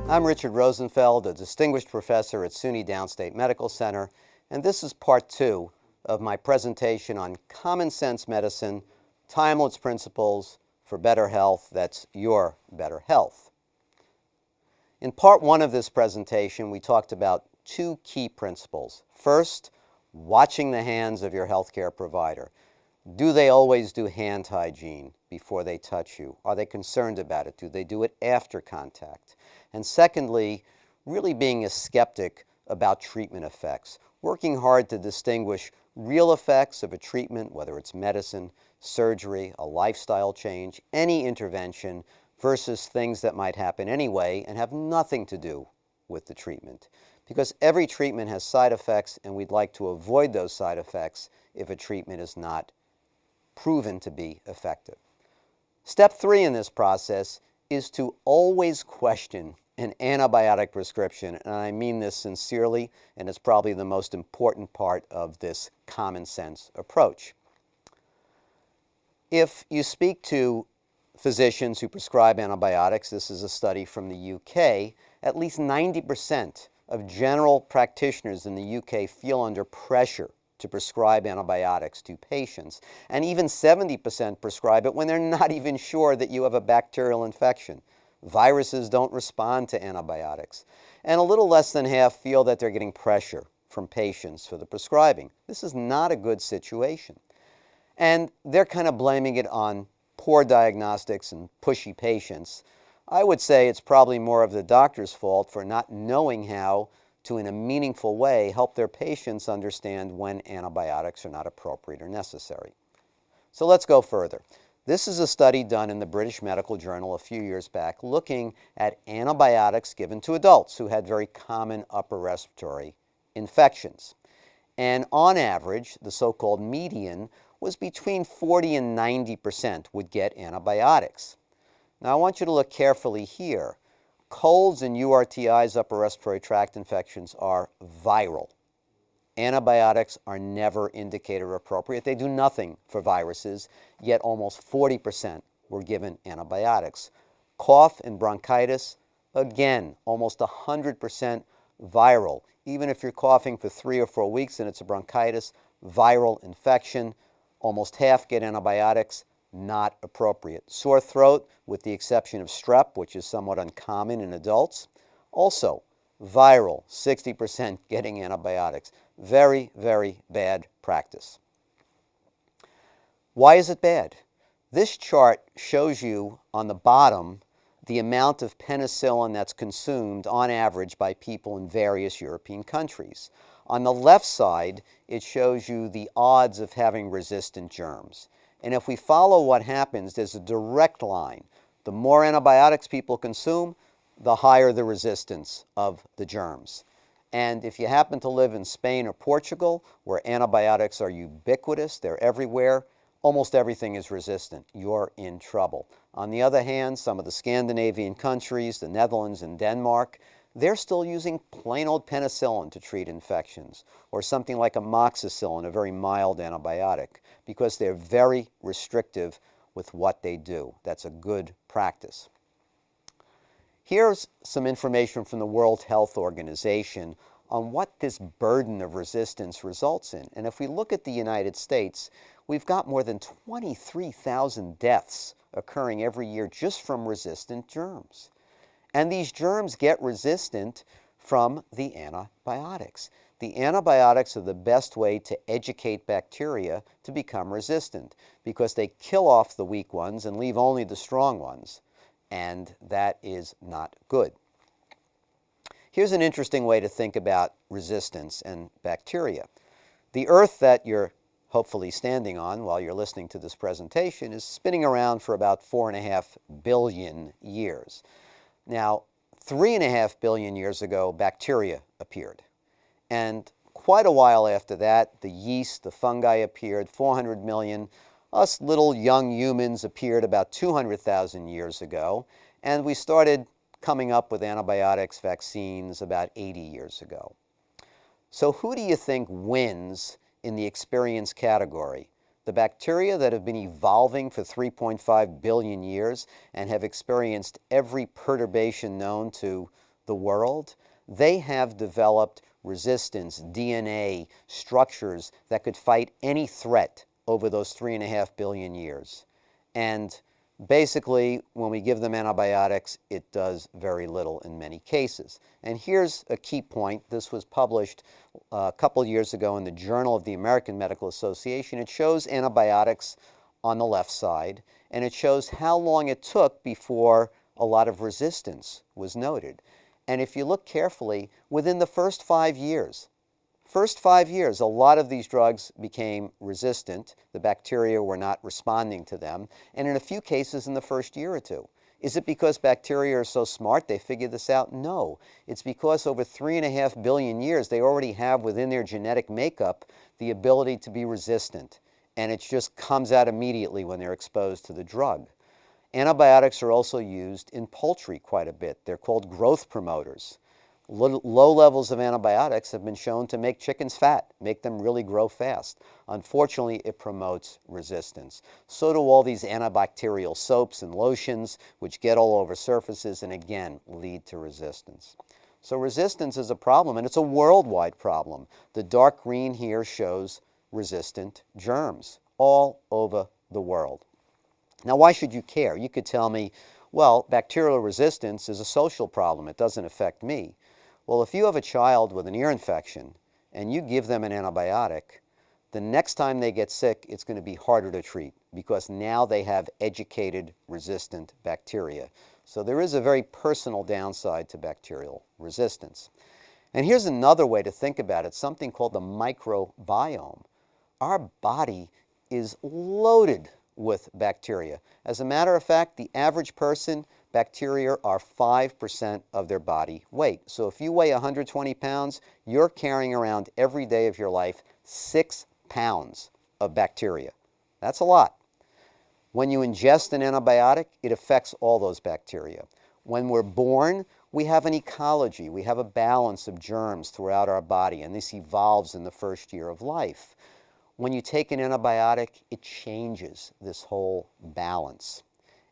I'm Richard Rosenfeld, a distinguished professor at SUNY Downstate Medical Center, and this is part 2 of my presentation on common sense medicine, timeless principles for better health. That's your better health. In part 1 of this presentation, we talked about 2 key principles. First, watching the hands of your healthcare provider. Do they always do hand hygiene before they touch you? Are they concerned about it? Do they do it after contact? And secondly, really being a skeptic about treatment effects, working hard to distinguish real effects of a treatment, whether it's medicine, surgery, a lifestyle change, any intervention, versus things that might happen anyway and have nothing to do with the treatment. Because every treatment has side effects, and we'd like to avoid those side effects if a treatment is not proven to be effective. Step 3 in this process is to always question an antibiotic prescription, and I mean this sincerely, and it's probably the most important part of this common sense approach. If you speak to physicians who prescribe antibiotics, this is a study from the UK, at least 90% of general practitioners in the UK feel under pressure to prescribe antibiotics to patients, and even 70% prescribe it when they're not even sure that you have a bacterial infection. Viruses don't respond to antibiotics, and a little less than half feel that they're getting pressure from patients for the prescribing. This is not a good situation, and they're kind of blaming it on poor diagnostics and pushy patients. I would say it's probably more of the doctor's fault for not knowing how to, in a meaningful way, help their patients understand when antibiotics are not appropriate or necessary. So let's go further. This is a study done in the British Medical Journal a few years back looking at antibiotics given to adults who had very common upper respiratory infections. And on average, the so-called median was between 40 and 90% would get antibiotics. Now I want you to look carefully here. Colds and URTIs, upper respiratory tract infections, are viral. Antibiotics are never indicator appropriate. They do nothing for viruses, yet almost 40% were given antibiotics. Cough and bronchitis, again, almost 100% viral. Even if you're coughing for 3 or 4 weeks and it's a bronchitis, viral infection, almost half get antibiotics, not appropriate. Sore throat, with the exception of strep, which is somewhat uncommon in adults, also viral, 60% getting antibiotics. Very, very bad practice. Why is it bad? This chart shows you on the bottom the amount of penicillin that's consumed on average by people in various European countries. On the left side, it shows you the odds of having resistant germs. And if we follow what happens, there's a direct line. The more antibiotics people consume, the higher the resistance of the germs. And if you happen to live in Spain or Portugal, where antibiotics are ubiquitous, they're everywhere, almost everything is resistant. You're in trouble. On the other hand, some of the Scandinavian countries, the Netherlands and Denmark, they're still using plain old penicillin to treat infections, or something like amoxicillin, a very mild antibiotic, because they're very restrictive with what they do. That's a good practice. Here's some information from the World Health Organization on what this burden of resistance results in. And if we look at the United States, we've got more than 23,000 deaths occurring every year just from resistant germs. And these germs get resistant from the antibiotics. The antibiotics are the best way to educate bacteria to become resistant because they kill off the weak ones and leave only the strong ones. And that is not good. Here's an interesting way to think about resistance and bacteria. The Earth that you're hopefully standing on while you're listening to this presentation is spinning around for about 4.5 billion years. Now, 3.5 billion years ago, bacteria appeared. And quite a while after that, the yeast, the fungi appeared. 400 million. Us little young humans appeared about 200,000 years ago, and we started coming up with antibiotics, vaccines about 80 years ago. So who do you think wins in the experience category? The bacteria that have been evolving for 3.5 billion years and have experienced every perturbation known to the world, they have developed resistance, DNA, structures that could fight any threat over those 3.5 billion years. And basically, when we give them antibiotics, it does very little in many cases. And here's a key point. This was published a couple years ago in the Journal of the American Medical Association. It shows antibiotics on the left side, and it shows how long it took before a lot of resistance was noted. And if you look carefully, within the first 5 years, a lot of these drugs became resistant. The bacteria were not responding to them. And in a few cases in the first year or two. Is it because bacteria are so smart they figured this out? No. It's because over 3.5 billion years they already have within their genetic makeup the ability to be resistant. And it just comes out immediately when they're exposed to the drug. Antibiotics are also used in poultry quite a bit. They're called growth promoters. Low levels of antibiotics have been shown to make chickens fat, make them really grow fast. Unfortunately, it promotes resistance. So do all these antibacterial soaps and lotions, which get all over surfaces and again lead to resistance. So resistance is a problem, and it's a worldwide problem. The dark green here shows resistant germs all over the world. Now, why should you care? You could tell me, well, bacterial resistance is a social problem. It doesn't affect me. Well, if you have a child with an ear infection and you give them an antibiotic, the next time they get sick, it's going to be harder to treat because now they have educated resistant bacteria. So there is a very personal downside to bacterial resistance. And here's another way to think about it, something called the microbiome. Our body is loaded with bacteria. As a matter of fact, the average person, bacteria are 5% of their body weight. So if you weigh 120 pounds, you're carrying around every day of your life 6 pounds of bacteria. That's a lot. When you ingest an antibiotic, it affects all those bacteria. When we're born, we have an ecology. We have a balance of germs throughout our body, and this evolves in the first year of life. When you take an antibiotic, it changes this whole balance,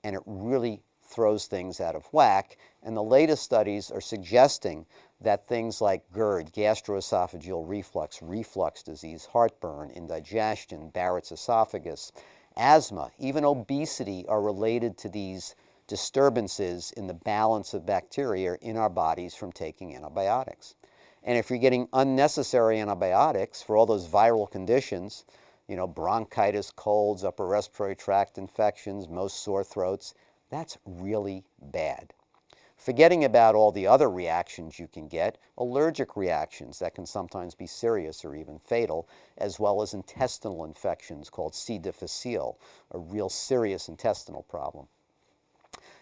and it really throws things out of whack. And the latest studies are suggesting that things like GERD, gastroesophageal reflux, reflux disease, heartburn, indigestion, Barrett's esophagus, asthma, even obesity are related to these disturbances in the balance of bacteria in our bodies from taking antibiotics. And if you're getting unnecessary antibiotics for all those viral conditions, bronchitis, colds, upper respiratory tract infections, most sore throats, that's really bad. Forgetting about all the other reactions you can get, allergic reactions that can sometimes be serious or even fatal, as well as intestinal infections called C. difficile, a real serious intestinal problem.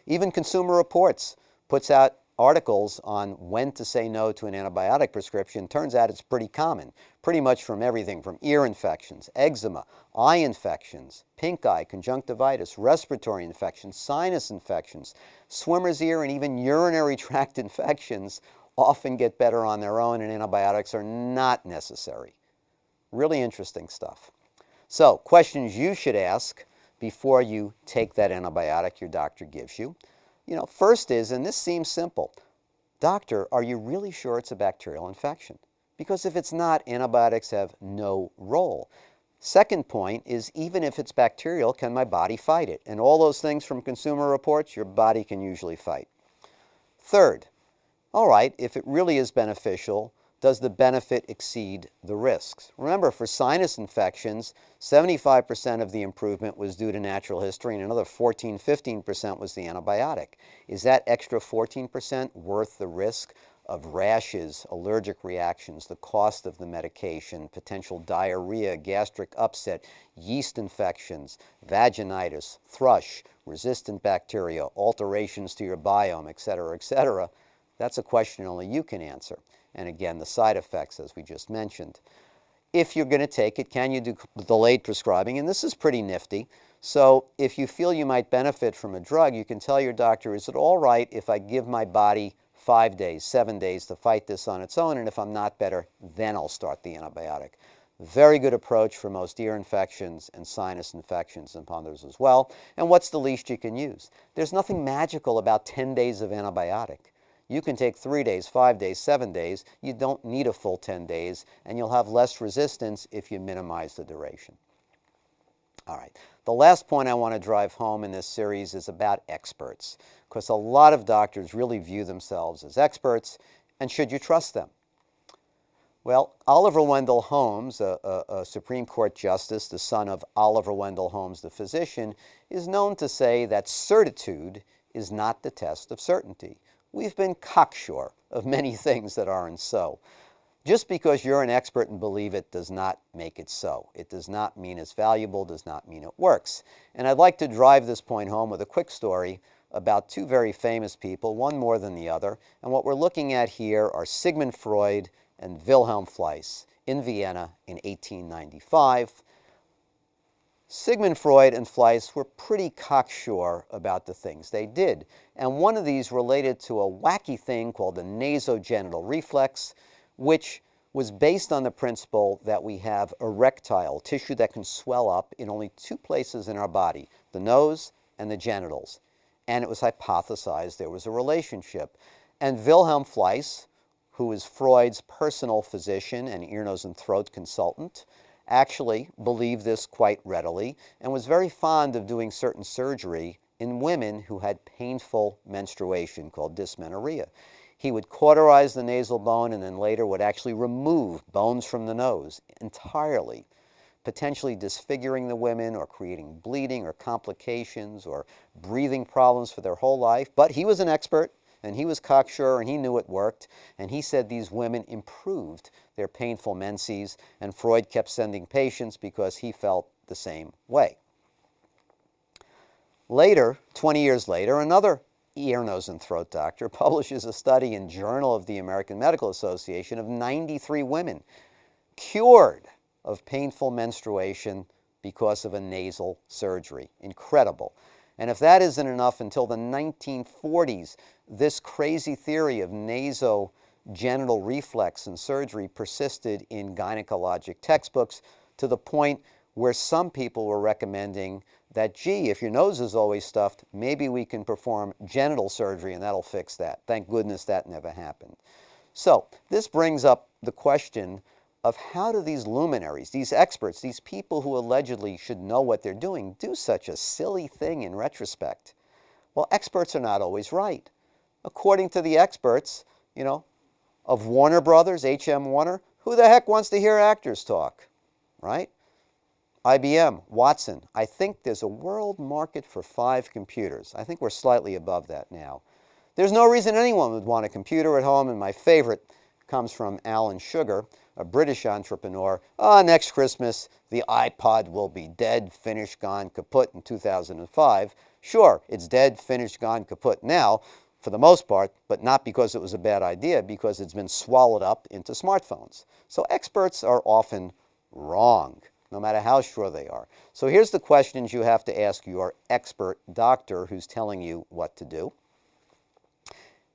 Even Consumer Reports puts out articles on when to say no to an antibiotic prescription. Turns out it's pretty common, pretty much from everything from ear infections, eczema, eye infections, pink eye, conjunctivitis, respiratory infections, sinus infections, swimmer's ear, and even urinary tract infections often get better on their own, and antibiotics are not necessary. Really interesting stuff. So, questions you should ask before you take that antibiotic your doctor gives you. First is, and this seems simple, doctor, are you really sure it's a bacterial infection? Because if it's not, antibiotics have no role. Second point is, even if it's bacterial, can my body fight it? And all those things from Consumer Reports, your body can usually fight. Third, all right, if it really is beneficial, does the benefit exceed the risks? Remember, for sinus infections, 75% of the improvement was due to natural history and another 14-15% was the antibiotic. Is that extra 14% worth the risk of rashes, allergic reactions, the cost of the medication, potential diarrhea, gastric upset, yeast infections, vaginitis, thrush, resistant bacteria, alterations to your biome, etc., etc.? That's a question only you can answer. And again, the side effects, as we just mentioned. If you're going to take it, can you do delayed prescribing? And this is pretty nifty. So if you feel you might benefit from a drug, you can tell your doctor, is it all right if I give my body 5 days, 7 days to fight this on its own, and if I'm not better, then I'll start the antibiotic. Very good approach for most ear infections and sinus infections and others as well. And what's the least you can use? There's nothing magical about 10 days of antibiotic. You can take 3 days, 5 days, 7 days. You don't need a full 10 days, and you'll have less resistance if you minimize the duration. All right. The last point I want to drive home in this series is about experts, because a lot of doctors really view themselves as experts, and should you trust them? Well, Oliver Wendell Holmes, a Supreme Court justice, the son of Oliver Wendell Holmes, the physician, is known to say that certitude is not the test of certainty. We've been cocksure of many things that aren't so. Just because you're an expert and believe it does not make it so. It does not mean it's valuable, does not mean it works. And I'd like to drive this point home with a quick story about two very famous people, one more than the other. And what we're looking at here are Sigmund Freud and Wilhelm Fleiss in Vienna in 1895. Sigmund Freud and Fleiss were pretty cocksure about the things they did. And one of these related to a wacky thing called the nasogenital reflex, which was based on the principle that we have erectile tissue that can swell up in only two places in our body, the nose and the genitals. And it was hypothesized there was a relationship. And Wilhelm Fleiss, who is Freud's personal physician and ear, nose, and throat consultant, actually believed this quite readily and was very fond of doing certain surgery in women who had painful menstruation called dysmenorrhea. He would cauterize the nasal bone and then later would actually remove bones from the nose entirely, potentially disfiguring the women or creating bleeding or complications or breathing problems for their whole life. But he was an expert, and he was cocksure, and he knew it worked, and he said these women improved their painful menses, and Freud kept sending patients because he felt the same way. Later, 20 years later, another ear, nose, and throat doctor publishes a study in Journal of the American Medical Association of 93 women cured of painful menstruation because of a nasal surgery. Incredible. And if that isn't enough, until the 1940s, this crazy theory of nasogenital reflex and surgery persisted in gynecologic textbooks to the point where some people were recommending that, gee, if your nose is always stuffed, maybe we can perform genital surgery and that'll fix that. Thank goodness that never happened. So this brings up the question of how do these luminaries, these experts, these people who allegedly should know what they're doing, do such a silly thing in retrospect? Well, experts are not always right. According to the experts, of Warner Brothers, H.M. Warner, who the heck wants to hear actors talk, right? IBM, Watson, I think there's a world market for 5 computers. I think we're slightly above that now. There's no reason anyone would want a computer at home, and my favorite comes from Alan Sugar, a British entrepreneur. Next Christmas, the iPod will be dead, finished, gone, kaput in 2005. Sure, it's dead, finished, gone, kaput now, for the most part, but not because it was a bad idea, because it's been swallowed up into smartphones. So experts are often wrong, no matter how sure they are. So here's the questions you have to ask your expert doctor who's telling you what to do.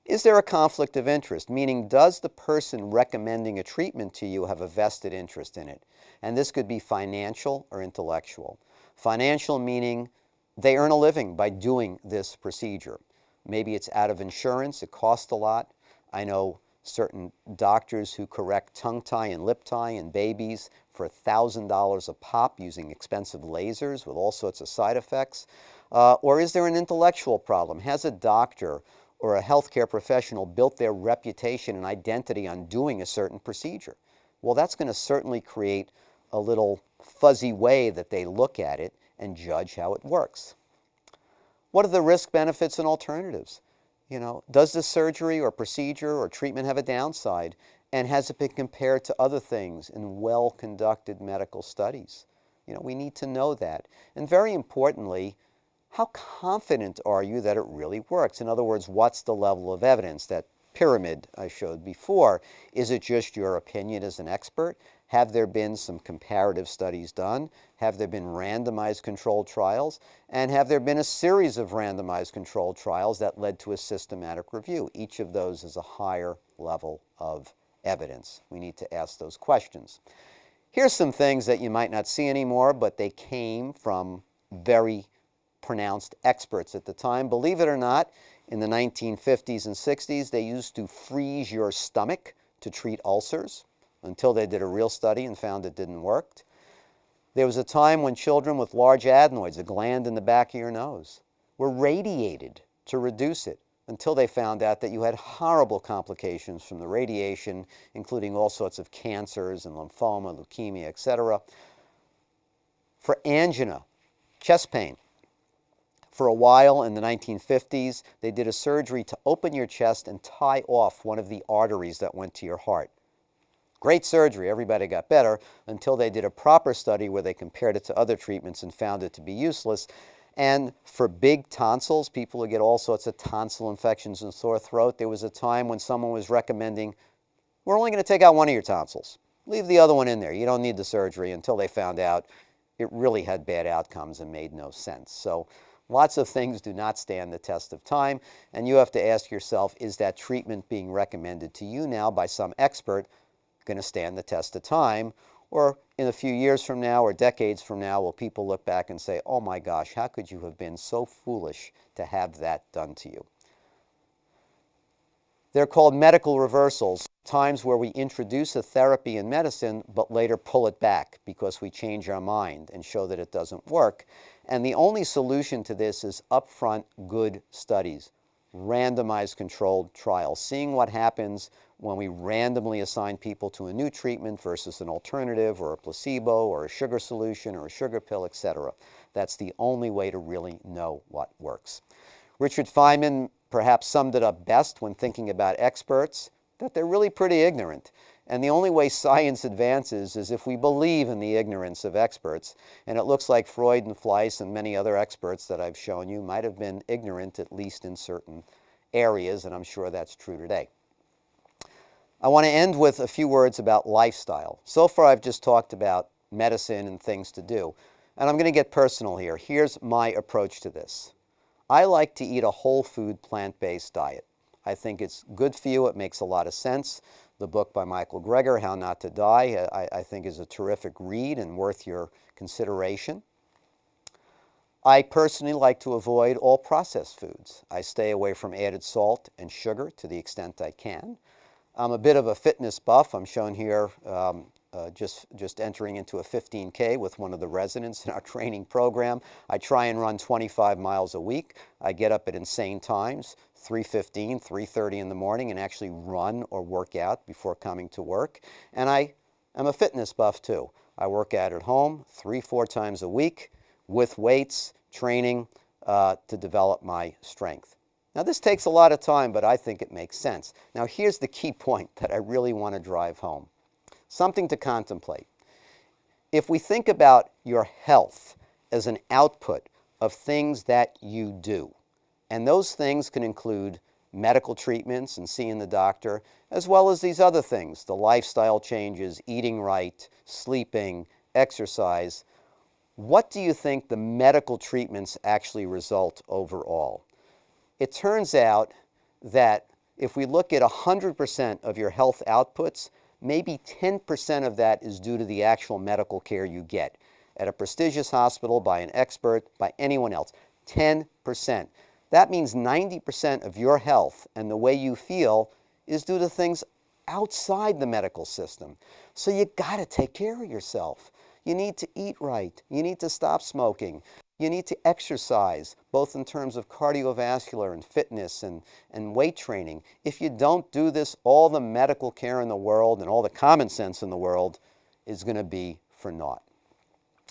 Is there a conflict of interest? Meaning, does the person recommending a treatment to you have a vested interest in it? And this could be financial or intellectual. Financial meaning they earn a living by doing this procedure. Maybe it's out of insurance, it costs a lot. I know certain doctors who correct tongue tie and lip tie in babies for $1,000 a pop using expensive lasers with all sorts of side effects. Or is there an intellectual problem? Has a doctor or a healthcare professional built their reputation and identity on doing a certain procedure? Well, that's going to certainly create a little fuzzy way that they look at it and judge how it works. What are the risk, benefits, and alternatives? Does the surgery or procedure or treatment have a downside? And has it been compared to other things in well-conducted medical studies? We need to know that. And very importantly, how confident are you that it really works? In other words, what's the level of evidence? That pyramid I showed before, is it just your opinion as an expert? Have there been some comparative studies done? Have there been randomized controlled trials? And have there been a series of randomized controlled trials that led to a systematic review? Each of those is a higher level of evidence. We need to ask those questions. Here's some things that you might not see anymore, but they came from very pronounced experts at the time. Believe it or not, in the 1950s and 60s, they used to freeze your stomach to treat ulcers until they did a real study and found it didn't work. There was a time when children with large adenoids, a gland in the back of your nose, were radiated to reduce it until they found out that you had horrible complications from the radiation, including all sorts of cancers and lymphoma, leukemia, etc. For angina, chest pain, for a while in the 1950s, they did a surgery to open your chest and tie off one of the arteries that went to your heart. Great surgery, everybody got better, until they did a proper study where they compared it to other treatments and found it to be useless. And for big tonsils, people who get all sorts of tonsil infections and sore throat, there was a time when someone was recommending, we're only going to take out one of your tonsils. Leave the other one in there. You don't need the surgery, until they found out it really had bad outcomes and made no sense. So lots of things do not stand the test of time, and you have to ask yourself, is that treatment being recommended to you now by some expert going to stand the test of time? Or in a few years from now or decades from now, will people look back and say, oh my gosh, how could you have been so foolish to have that done to you? They're called medical reversals, times where we introduce a therapy in medicine but later pull it back because we change our mind and show that it doesn't work. And the only solution to this is upfront good studies, randomized controlled trials, seeing what happens when we randomly assign people to a new treatment versus an alternative or a placebo or a sugar solution or a sugar pill, etc. That's the only way to really know what works. Richard Feynman perhaps summed it up best when thinking about experts, that they're really pretty ignorant. And the only way science advances is if we believe in the ignorance of experts. And it looks like Freud and Fleiss and many other experts that I've shown you might have been ignorant, at least in certain areas, and I'm sure that's true today. I want to end with a few words about lifestyle. So far I've just talked about medicine and things to do. And I'm going to get personal here. Here's my approach to this. I like to eat a whole food, plant-based diet. I think it's good for you. It makes a lot of sense. The book by Michael Greger, How Not to Die, I think is a terrific read and worth your consideration. I personally like to avoid all processed foods. I stay away from added salt and sugar to the extent I can. I'm a bit of a fitness buff. I'm shown here just entering into a 15K with one of the residents in our training program. I try and run 25 miles a week. I get up at insane times, 3:15, 3:30 in the morning, and actually run or work out before coming to work. And I am a fitness buff too. I work out at home 3-4 times a week with weights, training to develop my strength. Now this takes a lot of time, but I think it makes sense. Now here's the key point that I really want to drive home. Something to contemplate. If we think about your health as an output of things that you do, and those things can include medical treatments and seeing the doctor, as well as these other things, the lifestyle changes, eating right, sleeping, exercise, what do you think the medical treatments actually result overall? It turns out that if we look at 100% of your health outputs, maybe 10% of that is due to the actual medical care you get at a prestigious hospital, by an expert, by anyone else. 10%. That means 90% of your health and the way you feel is due to things outside the medical system. So you got to take care of yourself. You need to eat right. You need to stop smoking. You need to exercise, both in terms of cardiovascular and fitness and weight training. If you don't do this, all the medical care in the world and all the common sense in the world is going to be for naught.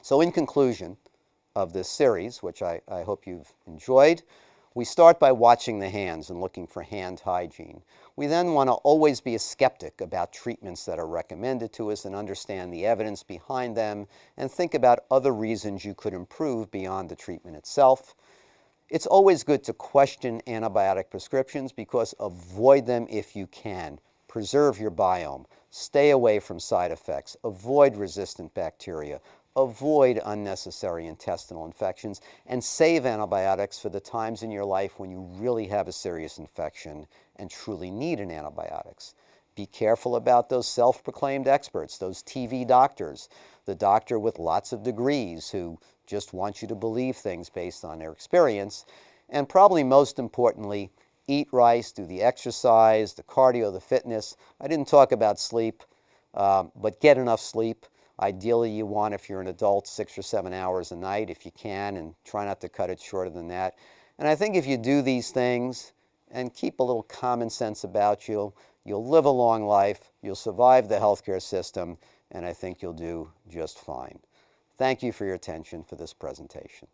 So in conclusion of this series, which I hope you've enjoyed, we start by watching the hands and looking for hand hygiene. We then want to always be a skeptic about treatments that are recommended to us and understand the evidence behind them and think about other reasons you could improve beyond the treatment itself. It's always good to question antibiotic prescriptions because avoid them if you can. Preserve your biome. Stay away from side effects. Avoid resistant bacteria. Avoid unnecessary intestinal infections, and save antibiotics for the times in your life when you really have a serious infection and truly need an antibiotics. Be careful about those self-proclaimed experts, those TV doctors, the doctor with lots of degrees who just want you to believe things based on their experience. And probably most importantly, eat right, do the exercise, the cardio, the fitness. I didn't talk about sleep, but get enough sleep. Ideally, you want, if you're an adult, 6 or 7 hours a night if you can, and try not to cut it shorter than that. And I think if you do these things and keep a little common sense about you, you'll live a long life, you'll survive the healthcare system, and I think you'll do just fine. Thank you for your attention for this presentation.